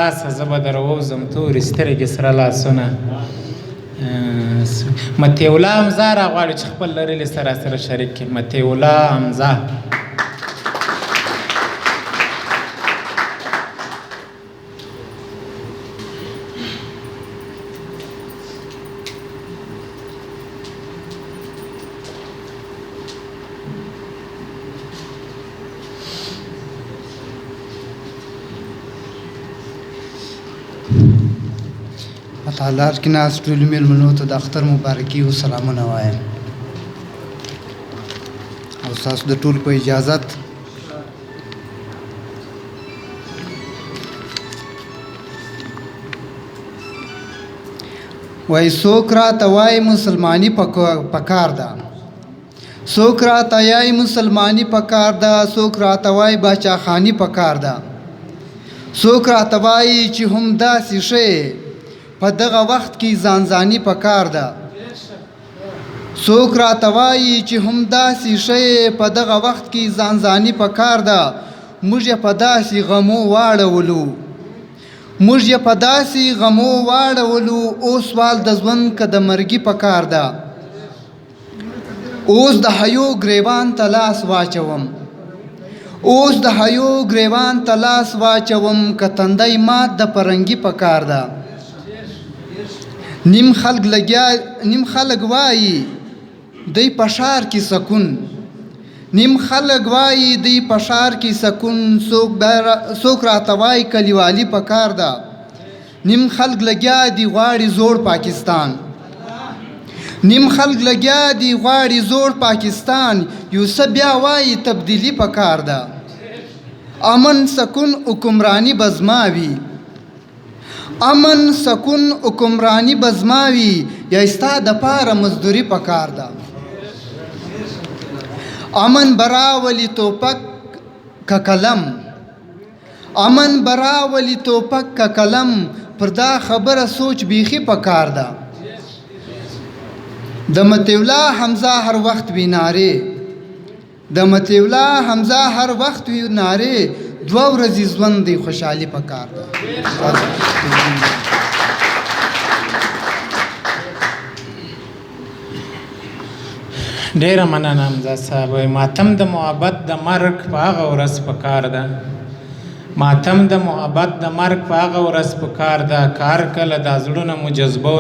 زه به در ووځم تورې سترګې سره لاسونه مطیع الله حمزه راغواړي چې خپل لرلې سره شریک کړي. مطیع الله حمزه مطالعات کې ناست ټولو مېلمنو ته د اختر مبارکي او سلامونه وایم او ستاسو د ټولو په اجازت وایي څوک راته وایي مسلماني پکار ده، څوک راته وایي مسلماني پکار ده، څوک راته وایي باچاخاني پکار ده، څوک راته وایي چې هم داسې شی په دغه وخت کې ځانځاني پکار ده، څوک راته وایي چې هم داسې شی په دغه وخت کې ځانځاني پکار ده. موږ یې په داسې غمو واړولو، موږ یې په داسې غمو واړولو، اوس وال د ژوند که د مرګي پکار ده. اوس د حیو ګریوان ته لاس واچوم، اوس د حیو ګریوان ته لاس واچوم، که تندی مات د پرنګي پکار ده. نیم خلق وایي دی په ښار کې سکون، نیم خلق وایي دی په ښار کې سکون، څوک راته وایي کلیوالي پکار ده. نیم خلق لګیا دی غواړي زوړ پاکستان، نیم خلق لګیا دی غواړي زوړ پاکستان، یو څه بیا وایي تبدیلي پکار ده. امن سکون حکمرانی بزماوي، امن سکون حکمرانی بزماوي، یا ستا د پاره مزدوري پکار ده. امن براولی توپک که قلم، امن براولی توپک که قلم، پر دا خبره سوچ بیخي پکار ده. د مطیع الله حمزه هر وخت وی نارې، د مطیع الله حمزه هر وخت وی نارې، دوه ورځې ژوند دی خوشحالي پکار ده. ډېره مننه حمزه صاحب. ماتم د محبت د مرګ په هغه ورځ پکار ده، ماتم د محبت د مرګ په هغه ورځ پکار ده، کار کله دا زړونه مو جذبو